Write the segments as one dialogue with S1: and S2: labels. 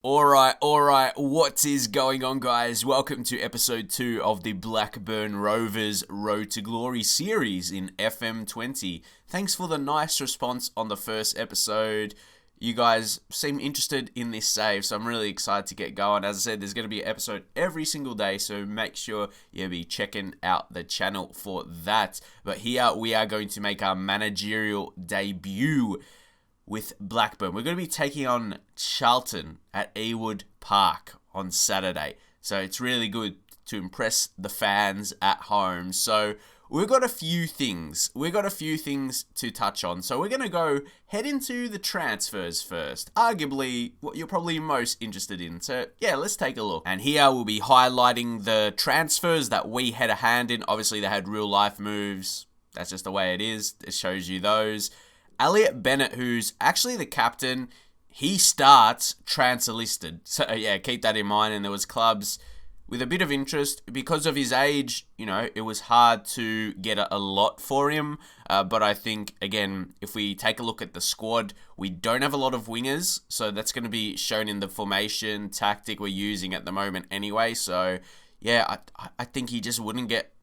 S1: All right. What is going on, guys? Welcome to episode 2 of the Blackburn Rovers Road to Glory series in FM20. Thanks for the nice response on the first episode. You guys seem interested in this save, so I'm really excited to get going. As I said, there's going to be an episode every single day, so make sure you be checking out the channel for that. But here we are going to make our managerial debut with Blackburn. We're going to be taking on Charlton at Ewood Park on Saturday. So it's really good to impress the fans at home. So we've got a few things. To touch on. So we're going to head into the transfers first. Arguably what you're probably most interested in. So yeah, let's take a look. And here we'll be highlighting the transfers that we had a hand in. Obviously they had real life moves. That's just the way it is. It shows you those. Elliot Bennett, who's actually the captain, he starts transfer listed. So yeah, keep that in mind. And there was clubs with a bit of interest because of his age. You know, it was hard to get a lot for him. But I think, again, if we take a look at the squad, we don't have a lot of wingers. So that's going to be shown in the formation tactic we're using at the moment anyway. So yeah, I think he just wouldn't get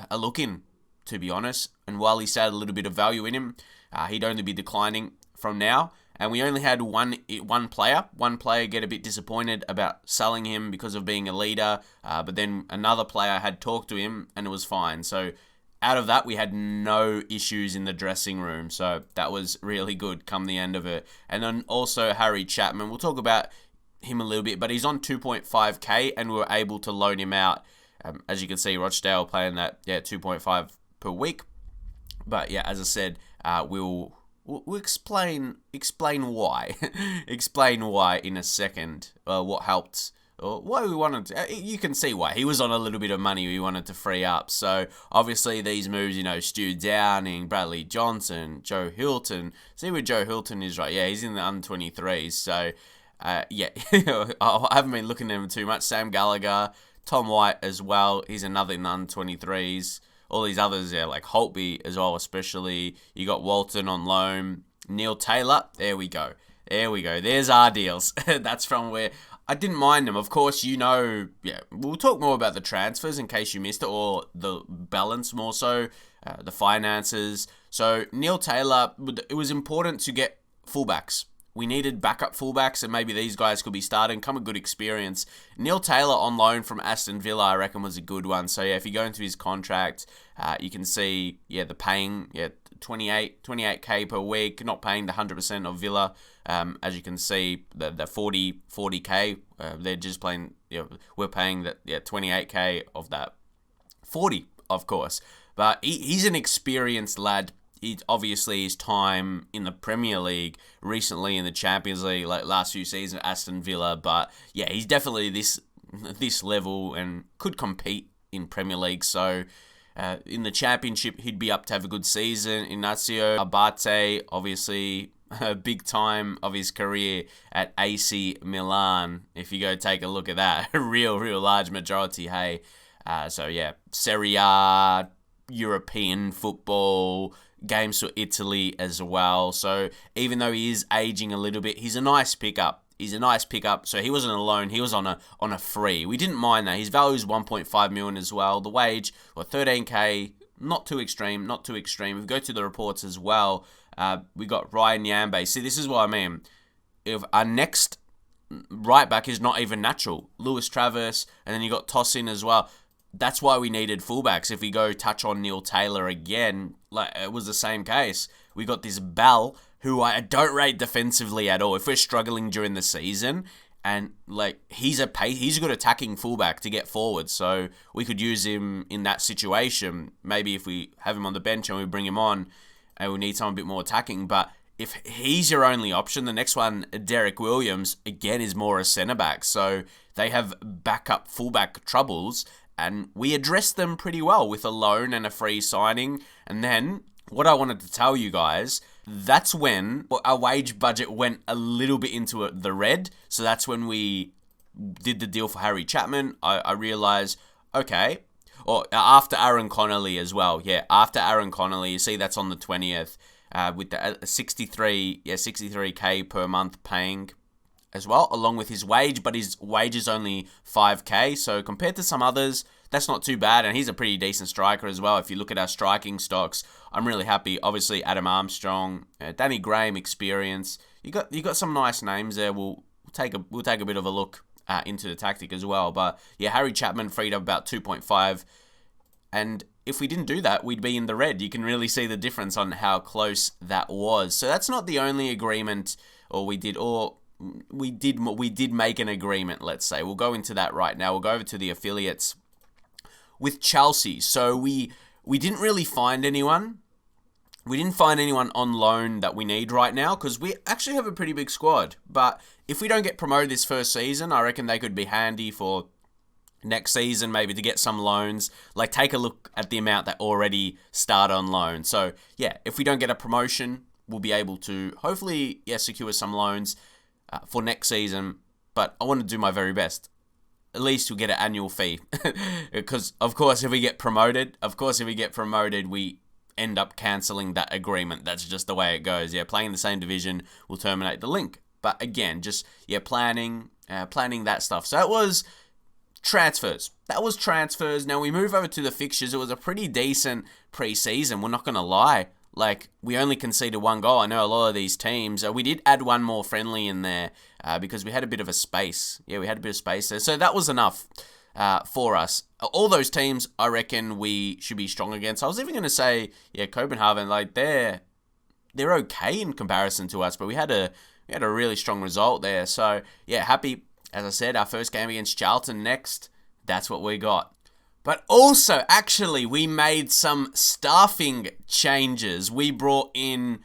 S1: a look in, to be honest. And while he had a little bit of value in him, he'd only be declining from now. And we only had one player. One player get a bit disappointed about selling him because of being a leader. But then another player had talked to him and it was fine. So out of that, we had no issues in the dressing room. So that was really good come the end of it. And then also Harry Chapman. We'll talk about him a little bit. But he's on 2.5k and we were able to loan him out. As you can see, Rochdale playing that 2.5 per week. But yeah, as I said, we'll explain why. Explain why in a second. What helped, or why we wanted to. You can see why. He was on a little bit of money we wanted to free up. So obviously these moves, Stu Downing, Bradley Johnson, Joe Hilton. See where Joe Hilton is, right? Yeah, he's in the under-23s. So yeah, I haven't been looking at him too much. Sam Gallagher, Tom White as well. He's another in the under-23s. All these others there, like Holtby as well, especially. You got Walton on loan. Neil Taylor. There we go. There's our deals. That's from where I didn't mind them. Of course, we'll talk more about the transfers in case you missed it, or the balance more so, the finances. So Neil Taylor, it was important to get fullbacks. We needed backup fullbacks, and maybe these guys could be starting. Come a good experience. Neil Taylor on loan from Aston Villa, I reckon, was a good one. So yeah, if you go into his contract, you can see the paying 28k per week, not paying the 100% of Villa. As you can see, the 40k, they're just playing. We're paying that 28k of that 40, of course. But he's an experienced lad. Obviously his time in the Premier League, recently in the Champions League, like last few seasons at Aston Villa, but yeah, he's definitely this level and could compete in Premier League. So in the Championship, he'd be up to have a good season. Ignacio Abate, obviously a big time of his career at AC Milan. If you go take a look at that, a real large majority. Hey, so yeah, Serie A, European football, games for Italy as well. So even though he is aging a little bit, he's a nice pickup. So he wasn't a loan, he was on a free. We didn't mind that. His value is 1.5 million as well. The wage, 13k, not too extreme. If we go to the reports as well, we got Ryan Yambe. See, this is what I mean. If our next right back is not even natural, Lewis Travis, and then you got Tossin as well. That's why we needed fullbacks. If we go touch on Neil Taylor again, like it was the same case. We got this Bell, who I don't rate defensively at all. If we're struggling during the season, and like he's a good attacking fullback to get forward, so we could use him in that situation. Maybe if we have him on the bench and we bring him on, and we need someone a bit more attacking. But if he's your only option, the next one, Derek Williams, again is more a centre back. So they have backup fullback troubles. And we addressed them pretty well with a loan and a free signing. And then, what I wanted to tell you guys, that's when our wage budget went a little bit into the red. So that's when we did the deal for Harry Chapman. I realised, okay, or after Aaron Connolly as well. Yeah, after Aaron Connolly, you see that's on the 20th with the 63k per month paying. as well, along with his wage, but his wage is only 5k, so compared to some others, that's not too bad, and he's a pretty decent striker as well. If you look at our striking stocks, I'm really happy. Obviously, Adam Armstrong, Danny Graham, experience. You got some nice names there. We'll take a bit of a look into the tactic as well. But yeah, Harry Chapman freed up about 2.5, and if we didn't do that, we'd be in the red. You can really see the difference on how close that was. So that's not the only agreement, we did make an agreement. Let's say we'll go into that right now. We'll go over to the affiliates with Chelsea. So we didn't really find anyone. We didn't find anyone on loan that we need right now because we actually have a pretty big squad. But if we don't get promoted this first season, I reckon they could be handy for next season, maybe to get some loans. Like, take a look at the amount that already start on loan. So yeah, if we don't get a promotion, we'll be able to hopefully secure some loans for next season. But I want to do my very best. At least you'll get an annual fee. Because, of course, if we get promoted, we end up cancelling that agreement. That's just the way it goes. Yeah, playing in the same division will terminate the link. But again, just, planning that stuff. So that was transfers. Now we move over to the fixtures. It was a pretty decent pre-season. We're not going to lie. Like, we only conceded 1 goal. I know a lot of these teams. We did add 1 more friendly in there because we had a bit of a space. Yeah, we had a bit of space there. So that was enough for us. All those teams, I reckon we should be strong against. I was even going to say, Copenhagen, like, they're okay in comparison to us, but we had a really strong result there. So, yeah, happy. As I said, our first game against Charlton next. That's what we got. But also, actually, we made some staffing changes. We brought in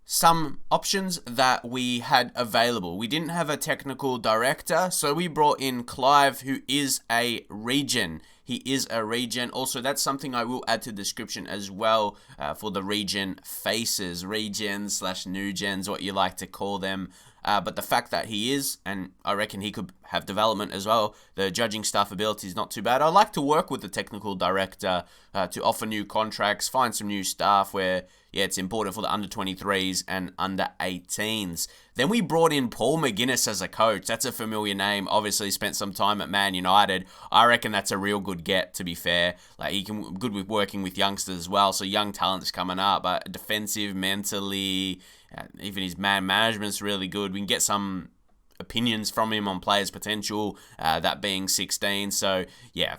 S1: some options that we had available. We didn't have a technical director, so we brought in Clive, who is a regen. He is a regen. Also, that's something I will add to the description as well for the regen faces, regens / new gens, what you like to call them. But the fact that he is, and I reckon he could have development as well, the judging staff ability is not too bad. I like to work with the technical director to offer new contracts, find some new staff where, it's important for the under-23s and under-18s. Then we brought in Paul Mcguinness as a coach. That's a familiar name. Obviously spent some time at Man United. I reckon that's a real good get, to be fair. Like, he can good with working with youngsters as well, so young talent's coming up. But defensive, mentally, even his man management's really good. We can get some opinions from him on players' potential, that being 16. So, yeah,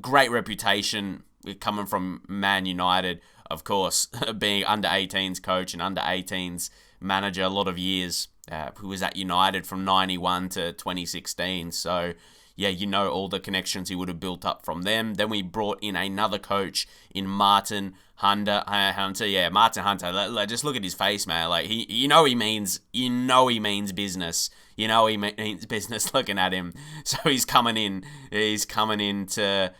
S1: great reputation coming from Man United, of course, being under-18s coach and under-18s manager a lot of years, who was at United from 91 to 2016. So, yeah, all the connections he would have built up from them. Then we brought in another coach in Martin Hunter. Yeah, Martin Hunter. Just look at his face, man. Like, he means business. He means business looking at him. So he's coming in to...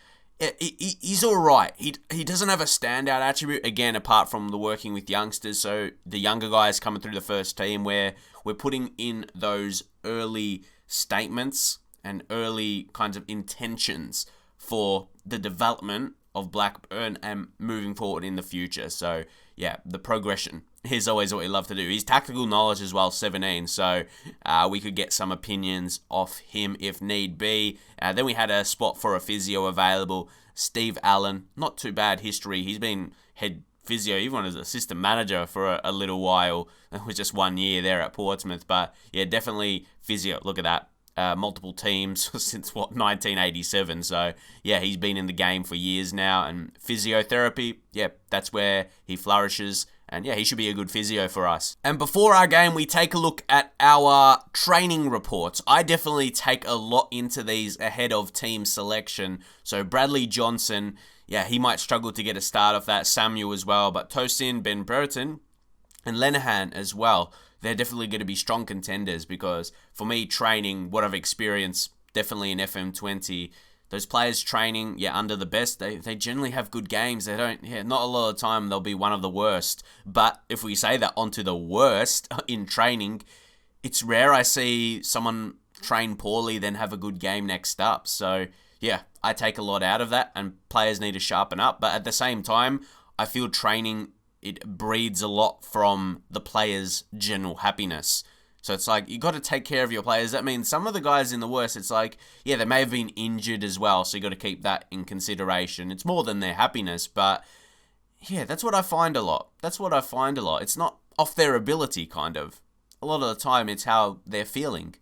S1: He's all right. He doesn't have a standout attribute, again, apart from the working with youngsters. So the younger guys coming through the first team, where we're putting in those early statements and early kinds of intentions for the development of Blackburn and moving forward in the future. So, yeah, the progression is always what we love to do. His tactical knowledge as well, 17, so we could get some opinions off him if need be. Then we had a spot for a physio available. Steve Allen, not too bad history. He's been head physio, even as assistant manager for a little while. It was just 1 year there at Portsmouth, but yeah, definitely physio. Look at that. Multiple teams since 1987. So yeah, he's been in the game for years now, and physiotherapy, yeah, that's where he flourishes. And yeah, he should be a good physio for us. And before our game, we take a look at our training reports. I definitely take a lot into these ahead of team selection. So Bradley Johnson, yeah, he might struggle to get a start off that. Samuel as well, but Tosin, Ben Burton, and Lenihan as well. They're definitely going to be strong contenders, because for me, training, what I've experienced, definitely in FM20, those players training, under the best, they generally have good games. They don't, not a lot of time they'll be one of the worst. But if we say that onto the worst in training, it's rare I see someone train poorly then have a good game next up. So yeah, I take a lot out of that, and players need to sharpen up. But at the same time, I feel training, it breeds a lot from the players' general happiness. So it's like, you got to take care of your players. That means some of the guys in the worst, it's like, yeah, they may have been injured as well, so you got to keep that in consideration. It's more than their happiness, but yeah, that's what I find a lot. It's not off their ability, kind of. A lot of the time, it's how they're feeling.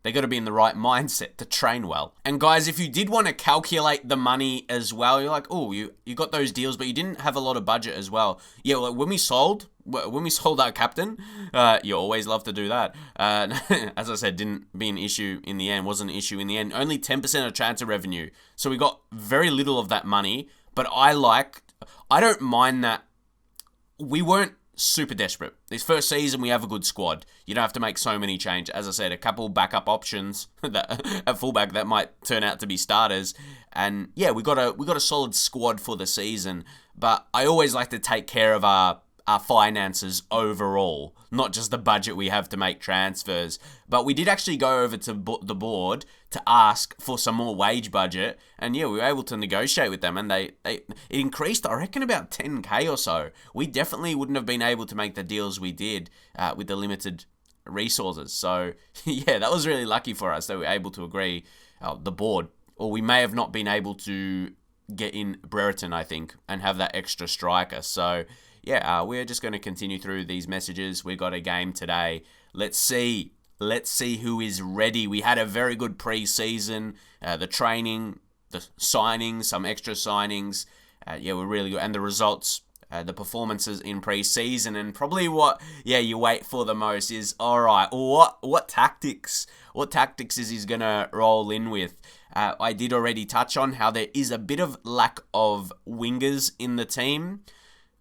S1: They got to be in the right mindset to train well. And guys, if you did want to calculate the money as well, you're like, oh, you got those deals, but you didn't have a lot of budget as well. Yeah, like when we sold our captain, you always love to do that. As I said, didn't be an issue in the end, wasn't an issue in the end. Only 10% of transfer revenue. So we got very little of that money, but I don't mind that we weren't super desperate. This first season, we have a good squad. You don't have to make so many changes. As I said, a couple backup options at fullback that might turn out to be starters. And yeah, we got a solid squad for the season. But I always like to take care of our finances overall, not just the budget we have to make transfers. But we did actually go over to the board to ask for some more wage budget, and yeah, we were able to negotiate with them, and it increased, I reckon, about 10k or so. We definitely wouldn't have been able to make the deals we did with the limited resources. So yeah, that was really lucky for us that we were able to agree, the board, or we may have not been able to get in Brereton, I think, and have that extra striker. So yeah, we're just going to continue through these messages. We got a game today. Let's see who is ready. We had a very good pre-season. The training, the signings, some extra signings. Yeah, we're really good. And the results, the performances in pre-season. And probably what you wait for the most is, all right, what tactics is he going to roll in with? I did already touch on how there is a bit of lack of wingers in the team.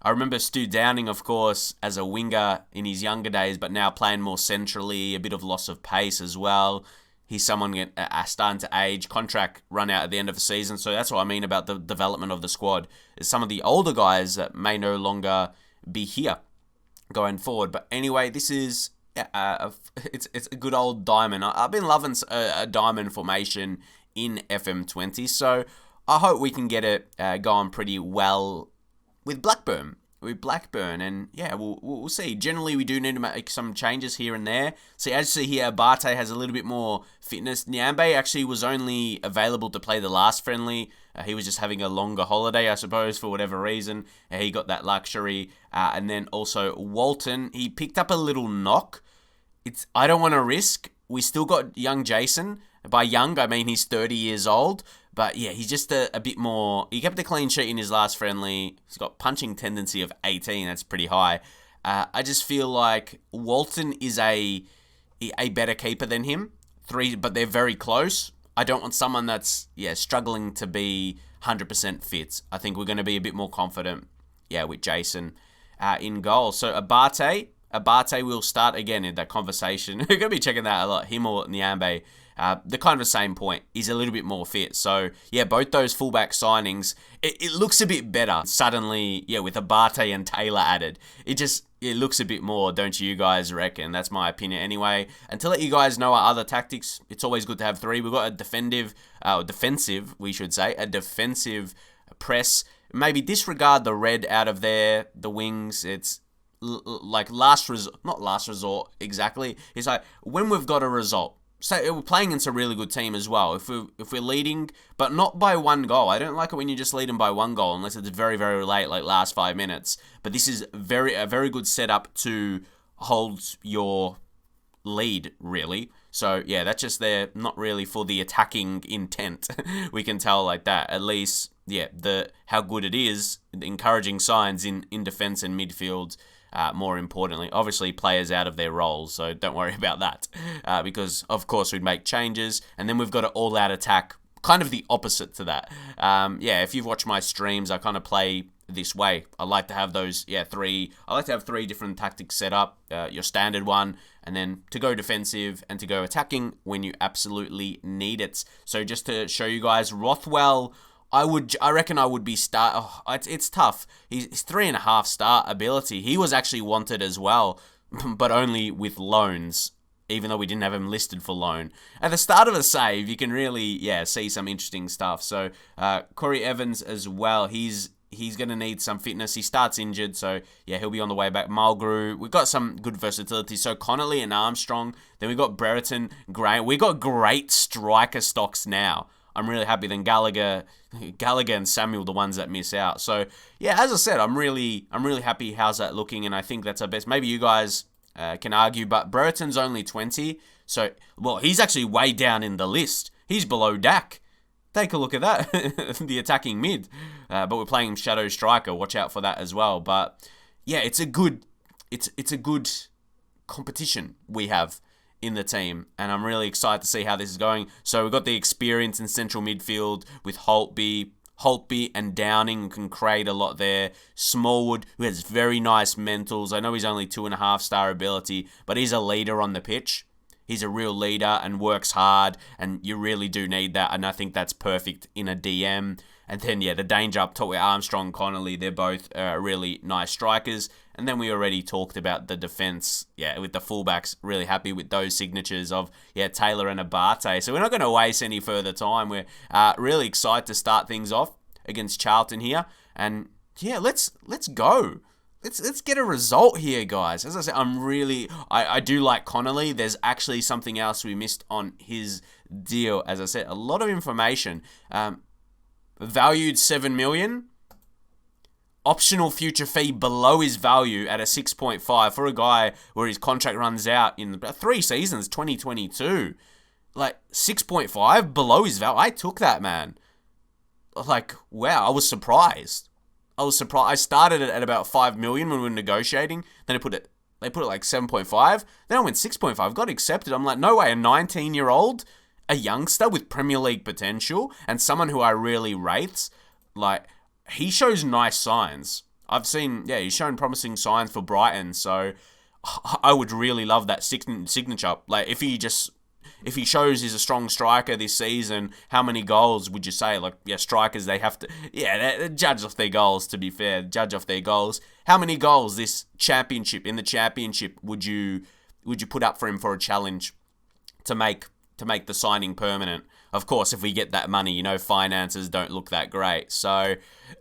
S1: I remember Stu Downing, of course, as a winger in his younger days, but now playing more centrally, a bit of loss of pace as well. He's someone starting to age, contract run out at the end of the season, so that's what I mean about the development of the squad. Is some of the older guys that may no longer be here going forward. But anyway, this is it's a good old diamond. I've been loving a diamond formation in FM20, so I hope we can get it going pretty well with Blackburn, and yeah, we'll see. Generally, we do need to make some changes here and there. See, as you see here, Abate has a little bit more fitness. Nyambe actually was only available to play the last friendly. He was just having a longer holiday, I suppose, for whatever reason. He got that luxury. And then also Walton, he picked up a little knock. I don't want to risk. We still got young Jason. By young, I mean he's 30 years old. But yeah, he's just a bit more. He kept a clean sheet in his last friendly. He's got punching tendency of 18. That's pretty high. I just feel like Walton is a better keeper than him. But they're very close. I don't want someone that's struggling to be 100% fit. I think we're going to be a bit more confident. Yeah, with Jason in goal. So Abate will start again in that conversation. We're going to be checking that a lot. Him or Nyambe. The kind of same point. He's a little bit more fit. So, yeah, both those fullback signings, it looks a bit better. Suddenly, with Abate and Taylor added. It looks a bit more, don't you guys reckon? That's my opinion anyway. And to let you guys know our other tactics, it's always good to have three. We've got a defensive press. Maybe disregard the red out of there, the wings. It's like not last resort exactly. It's like when we've got a result. So we're playing against a really good team as well. If we're leading, but not by one goal. I don't like it when you just lead them by one goal unless it's very, very late, like last 5 minutes. But this is a very good setup to hold your lead, really. So yeah, that's just there, not really for the attacking intent. We can tell like that. At least, how good it is, the encouraging signs in defense and midfield. More importantly, obviously players out of their roles, so don't worry about that, because of course we'd make changes, and then we've got an all-out attack, kind of the opposite to that. If you've watched my streams, I kind of play this way. I like to have those, three different tactics set up, your standard one, and then to go defensive and to go attacking when you absolutely need it. So just to show you guys, Rothwell, I reckon I would be start. Oh, it's tough. He's 3.5 star ability. He was actually wanted as well, but only with loans, even though we didn't have him listed for loan. At the start of a save, you can really, see some interesting stuff. So, Corey Evans as well. He's he's going to need some fitness. He starts injured, so yeah, he'll be on the way back. Mulgrew, we've got some good versatility. So Connolly and Armstrong. Then we've got Brereton, Gray. We've got great striker stocks now. I'm really happy. Then Gallagher and Samuel, the ones that miss out. So yeah, as I said, I'm really happy. How's that looking? And I think that's our best. Maybe you guys can argue, but Brereton's only 20. So, well, he's actually way down in the list. He's below Dak. Take a look at that, the attacking mid. But we're playing shadow striker. Watch out for that as well. But yeah, it's a good competition we have in the team, and I'm really excited to see how this is going. So we've got the experience in central midfield with Holtby and Downing can create a lot there. Smallwood, who has very nice mentals. I know he's only 2.5 star ability, but he's a leader on the pitch. He's a real leader and works hard, and you really do need that, and I think that's perfect in a DM. And then, yeah, the danger up top with Armstrong, Connolly, they're both really nice strikers. And then we already talked about the defence, yeah, with the fullbacks, really happy with those signatures of, yeah, Taylor and Abate. So we're not going to waste any further time. We're really excited to start things off against Charlton here. And, yeah, let's go. Let's get a result here, guys. As I said, I do like Connolly. There's actually something else we missed on his deal. As I said, a lot of information. Valued 7 million. Optional future fee below his value at a 6.5 for a guy where his contract runs out in about 3 seasons, 2022. Like, 6.5 below his value. I took that, man. Like, wow, I was surprised. I started it at about 5 million when we were negotiating. Then they put it like 7.5. Then I went 6.5. Got accepted. I'm like, no way, a 19-year-old, a youngster with Premier League potential, and someone who I really rate, like, he shows nice signs. He's shown promising signs for Brighton, so I would really love that signature. Like, if he shows he's a strong striker this season, how many goals would you say? Like, yeah, strikers, they have to, they judge off their goals, to be fair. Judge off their goals. How many goals in the championship would you put up for him for a challenge to make the signing permanent? Of course, if we get that money, finances don't look that great. So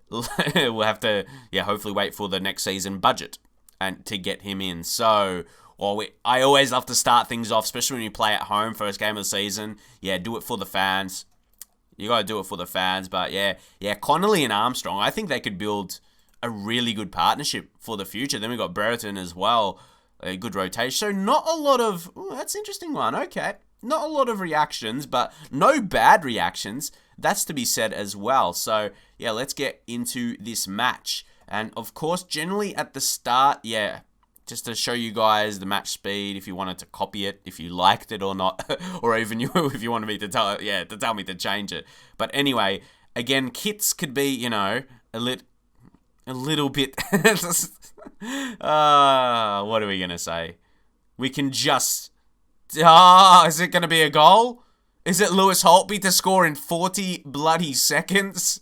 S1: we'll have to, hopefully wait for the next season budget and to get him in. So, I always love to start things off, especially when you play at home, first game of the season. Yeah, do it for the fans. You got to do it for the fans. But yeah, Connolly and Armstrong, I think they could build a really good partnership for the future. Then we got Brereton as well. A good rotation. So not a lot of, that's an interesting one. Okay. Not a lot of reactions, but no bad reactions. That's to be said as well. So, yeah, let's get into this match. And, of course, generally at the start, just to show you guys the match speed, if you wanted to copy it, if you liked it or not, or even if you wanted me to tell me to change it. But anyway, again, kits could be, a little bit. What are we gonna say? We can just. Is it gonna be a goal? Is it Lewis Holtby to score in 40 bloody seconds?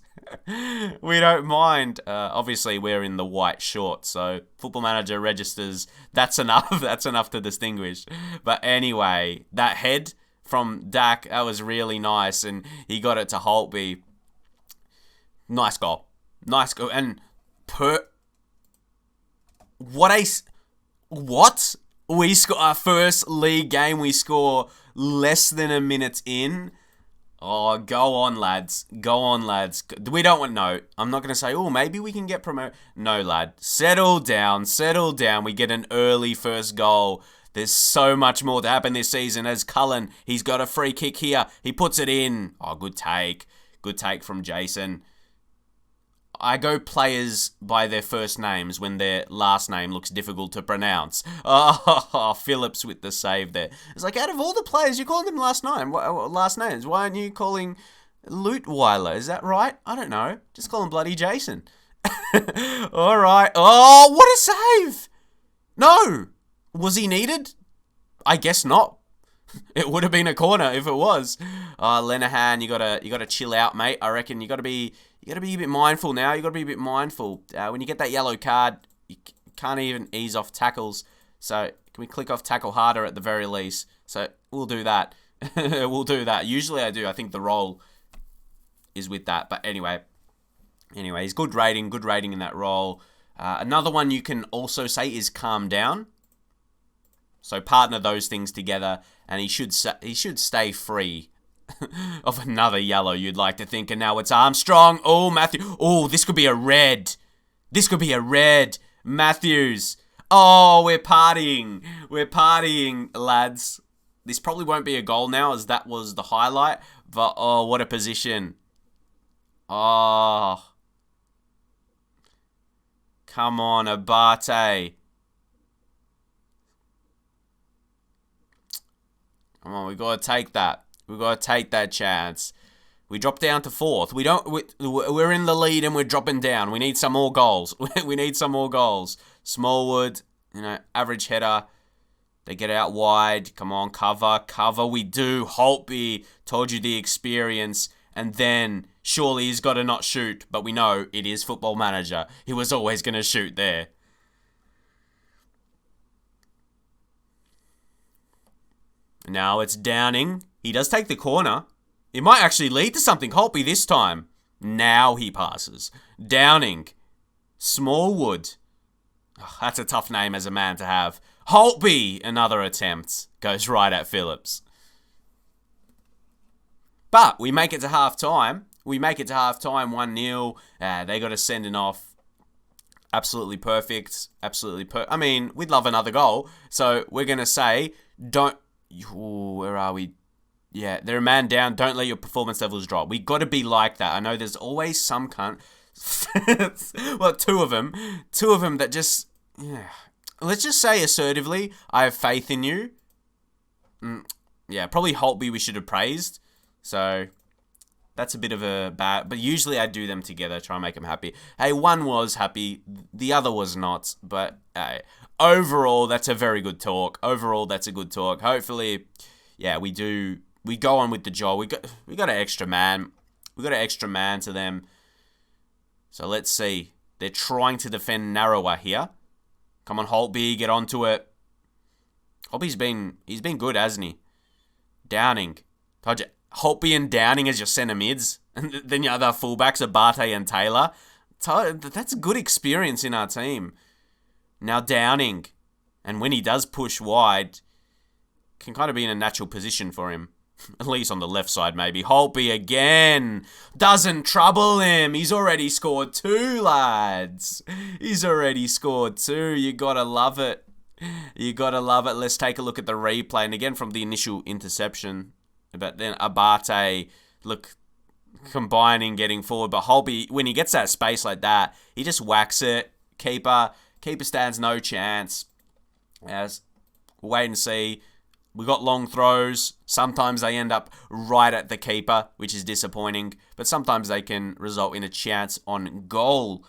S1: We don't mind. Obviously, we're in the white shorts, so Football Manager registers. That's enough. That's enough to distinguish. But anyway, that head from Dak, that was really nice, and he got it to Holtby. Nice goal. And what? We score our first league game. We score less than a minute in. Oh, go on, lads. We don't want, no. I'm not going to say, maybe we can get promoted. No, lad. Settle down. We get an early first goal. There's so much more to happen this season. As Cullen, he's got a free kick here. He puts it in. Oh, good take. Good take from Jason. I go players by their first names when their last name looks difficult to pronounce. Oh, Phillips with the save there. It's like, out of all the players, you're calling them last names. Why aren't you calling Lutweiler? Is that right? I don't know. Just call him bloody Jason. All right. Oh, what a save! No! Was he needed? I guess not. It would have been a corner if it was. Lenahan, you gotta chill out, mate. I reckon you gotta be a bit mindful now. You gotta be a bit mindful. When you get that yellow card, you can't even ease off tackles. So can we click off tackle harder at the very least? So we'll do that. We'll do that. Usually I do. I think the roll is with that. But anyway, Anyways, good rating in that role. Another one you can also say is calm down. So partner those things together, and he should stay free of another yellow, you'd like to think. And now it's Armstrong. Oh, Matthew. Oh, this could be a red. This could be a red. Matthews. Oh, we're partying. We're partying, lads. This probably won't be a goal now, as that was the highlight. But, oh, what a position. Oh. Come on, Abate. Come on, we got to take that. We got to take that chance. We drop down to 4th. We're in the lead and we're dropping down. We need some more goals. We need some more goals. Smallwood, average header. They get out wide. Come on, cover. We do. Holtby, told you the experience. And then, surely he's got to not shoot. But we know it is Football Manager. He was always going to shoot there. Now it's Downing. He does take the corner. It might actually lead to something. Holtby this time. Now he passes. Downing. Smallwood. Oh, that's a tough name as a man to have. Holtby, another attempt. Goes right at Phillips. But we make it to half-time. 1-0. They got to send it off. Absolutely perfect. I mean, we'd love another goal. So we're going to say, don't... Ooh, where are we? Yeah, they're a man down. Don't let your performance levels drop. We got to be like that. I know there's always some cunt. Well, two of them that just, yeah. Let's just say assertively, I have faith in you. Yeah, probably Holtby we should have praised. So that's a bit of a bad, but usually I do them together, try and make them happy. Hey, one was happy, the other was not, but hey, overall, that's a very good talk. Hopefully, yeah, we go on with the job. We got an extra man. We got an extra man to them. So let's see. They're trying to defend narrower here. Come on, Holtby, get onto it. Holtby's been good, hasn't he? Downing. Told you, Holtby and Downing as your centre mids. And then your other fullbacks are Barté and Taylor. That's a good experience in our team. Now Downing. And when he does push wide, can kind of be in a natural position for him. At least on the left side, maybe. Holtby again. Doesn't trouble him. He's already scored 2, lads. He's already scored 2. You gotta love it. Let's take a look at the replay. And again, from the initial interception. But then Abate, look, combining, getting forward. But Holtby, when he gets that space like that, he just whacks it. Keeper stands no chance. As wait and see. We got long throws. Sometimes they end up right at the keeper, which is disappointing. But sometimes they can result in a chance on goal.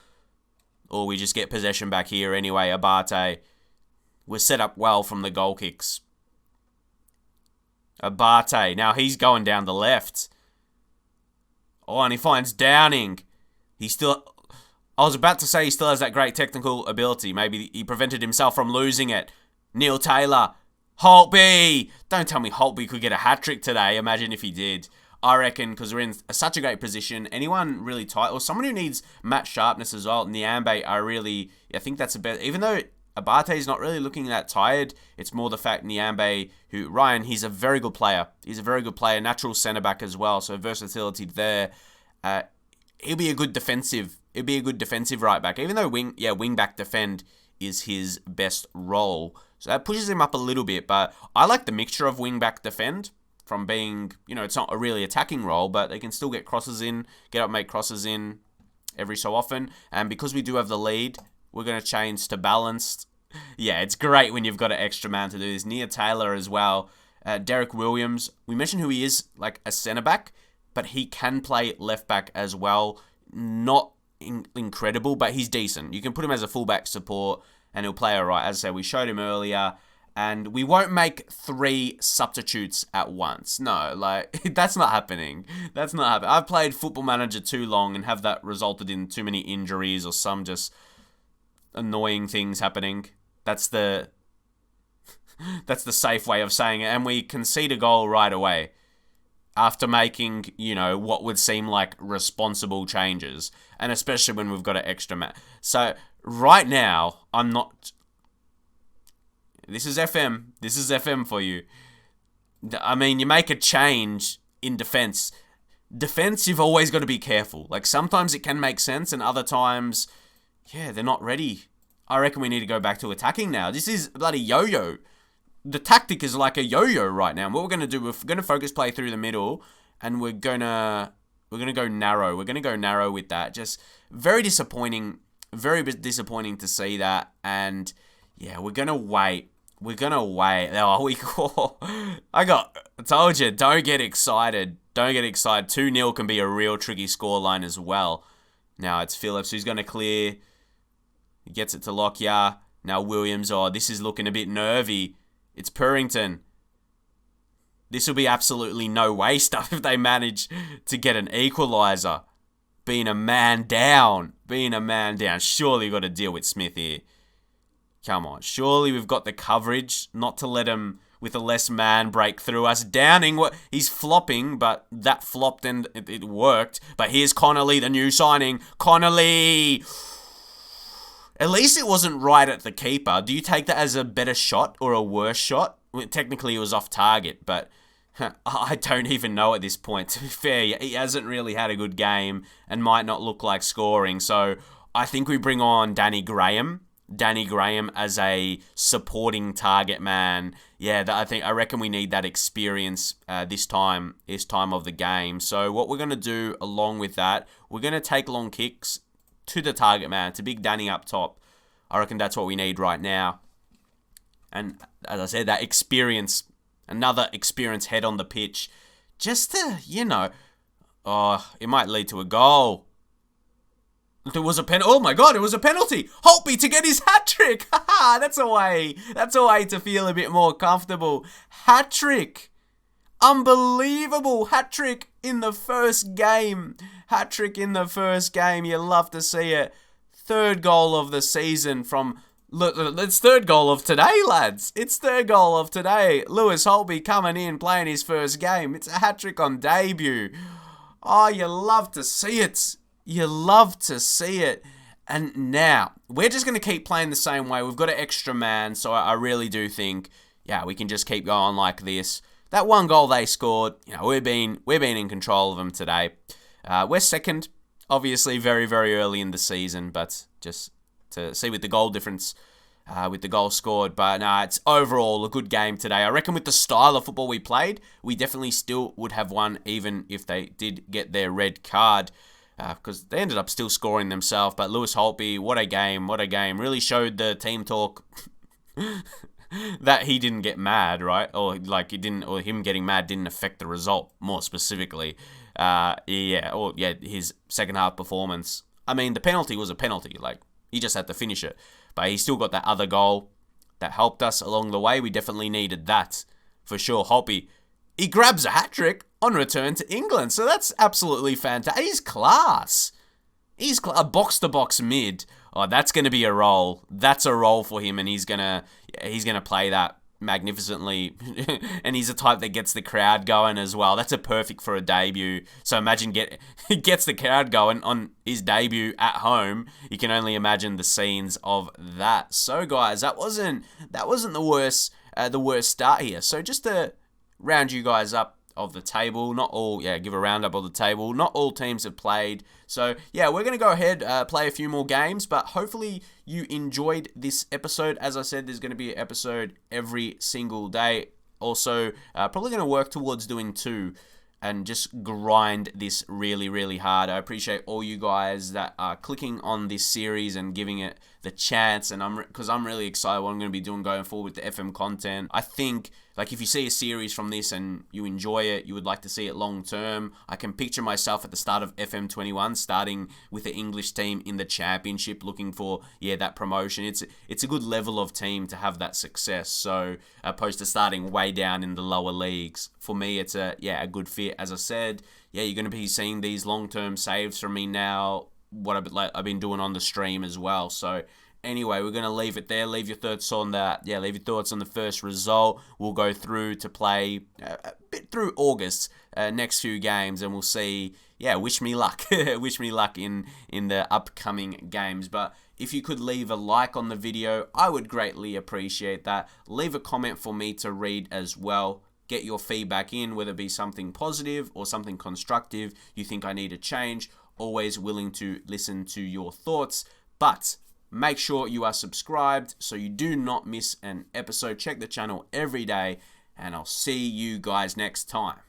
S1: Or we just get possession back here anyway. Abate was set up well from the goal kicks. Abate. Now he's going down the left. Oh, and he finds Downing. I was about to say he still has that great technical ability. Maybe he prevented himself from losing it. Neil Taylor. Holtby! Don't tell me Holtby could get a hat-trick today. Imagine if he did. I reckon, because we're in such a great position. Anyone really tight, or someone who needs match sharpness as well. Nyambe, I think that's a better... Even though Abate's not really looking that tired, it's more the fact Nyambe, he's a very good player. Natural centre-back as well, so versatility there. He'll be a good defensive right-back. Even though wing-back defend is his best role. So that pushes him up a little bit, but I like the mixture of wing-back defend from being, it's not a really attacking role, but they can still get crosses in, make crosses in every so often. And because we do have the lead, we're going to change to balanced. Yeah, it's great when you've got an extra man to do this. Nia Taylor as well. Derek Williams, we mentioned who he is, like a centre-back, but he can play left-back as well. Not incredible, but he's decent. You can put him as a full-back support, and he'll play alright. As I said, we showed him earlier. And we won't make 3 substitutes at once. No, that's not happening. I've played Football Manager too long and have that resulted in too many injuries or some just annoying things happening. That's the safe way of saying it. And we concede a goal right away. after making, what would seem like responsible changes. And especially when we've got an extra man. So right now, I'm not... This is FM. This is FM for you. I mean, you make a change in defense. Defense, you've always got to be careful. Like, sometimes it can make sense, and other times, they're not ready. I reckon we need to go back to attacking now. This is bloody yo-yo. The tactic is like a yo-yo right now. And what we're going to do, we're going to focus play through the middle, and we're going to go narrow. We're going to go narrow with that. Just very disappointing to see that. And, we're going to wait. We're going to wait. Oh, I told you, don't get excited. Don't get excited. 2-0 can be a real tricky scoreline as well. Now it's Phillips who's going to clear. He gets it to Lockyer. Now Williams. Oh, this is looking a bit nervy. It's Purrington. This will be absolutely no way stuff if they manage to get an equaliser. Being a man down. Surely you've got to deal with Smith here. Come on. Surely we've got the coverage not to let him, with a less man, break through us. Downing, he's flopping, but that flopped and it worked. But here's Connolly, the new signing. Connolly! At least it wasn't right at the keeper. Do you take that as a better shot or a worse shot? Well, technically, it was off target, but I don't even know at this point. To be fair, he hasn't really had a good game and might not look like scoring. So I think we bring on Danny Graham as a supporting target man. I reckon we need that experience this time of the game. So what we're going to do along with that, we're going to take long kicks to the target man, to big Danny up top. I reckon that's what we need right now. And as I said, that experience, another experienced head on the pitch, just to, it might lead to a goal. There was a oh my god, it was a penalty. Holtby to get his hat-trick. That's a way to feel a bit more comfortable. Hat-trick. Unbelievable hat-trick in the first game. You love to see it. Third goal of the season from... Look, it's third goal of today, lads. It's third goal of today. Lewis Holtby coming in, playing his first game. It's a hat-trick on debut. Oh, you love to see it. And now, we're just going to keep playing the same way. We've got an extra man, so I really do think, we can just keep going like this. That one goal they scored, we've been in control of them today. We're second, obviously very, very early in the season, but just to see with the goal difference, with the goal scored. But no, it's overall a good game today. I reckon with the style of football we played, we definitely still would have won, even if they did get their red card. Because they ended up still scoring themselves. But Lewis Holtby, what a game. Really showed the team talk that he didn't get mad, right? Or him getting mad didn't affect the result, more specifically. His second half performance. I mean, the penalty was a penalty. He just had to finish it. But he still got that other goal that helped us along the way. We definitely needed that, for sure. Holtby, he grabs a hat-trick on return to England. So that's absolutely fantastic. He's class. He's a box-to-box mid. Oh, that's going to be a role. That's a role for him, and he's gonna play that magnificently. And he's a type that gets the crowd going as well. That's a perfect for a debut. So imagine he gets the crowd going on his debut at home. You can only imagine the scenes of that. So guys, that wasn't the worst start here. So just to round you guys up of the table, give a roundup of the table. Not all teams have played. So, we're going to go ahead, play a few more games, but hopefully you enjoyed this episode. As I said, there's going to be an episode every single day. Also, probably going to work towards doing 2 and just grind this really, really hard. I appreciate all you guys that are clicking on this series and giving it the chance, and because I'm really excited what I'm going to be doing going forward with the FM content. I think, if you see a series from this and you enjoy it, you would like to see it long term, I can picture myself at the start of FM21 starting with the English team in the championship, looking for that promotion. It's a good level of team to have that success. So opposed to starting way down in the lower leagues, for me it's a good fit. As I said, you're going to be seeing these long term saves from me now. What I've been doing on the stream as well. So anyway, we're going to leave it there. Leave your thoughts on that. Yeah, leave your thoughts on the first result. We'll go through to play a bit through August, next few games, and we'll see. Yeah, wish me luck. Wish me luck in the upcoming games. But if you could leave a like on the video, I would greatly appreciate that. Leave a comment for me to read as well. Get your feedback in, whether it be something positive or something constructive you think I need to change. Always willing to listen to your thoughts. But make sure you are subscribed so you do not miss an episode. Check the channel every day, and I'll see you guys next time.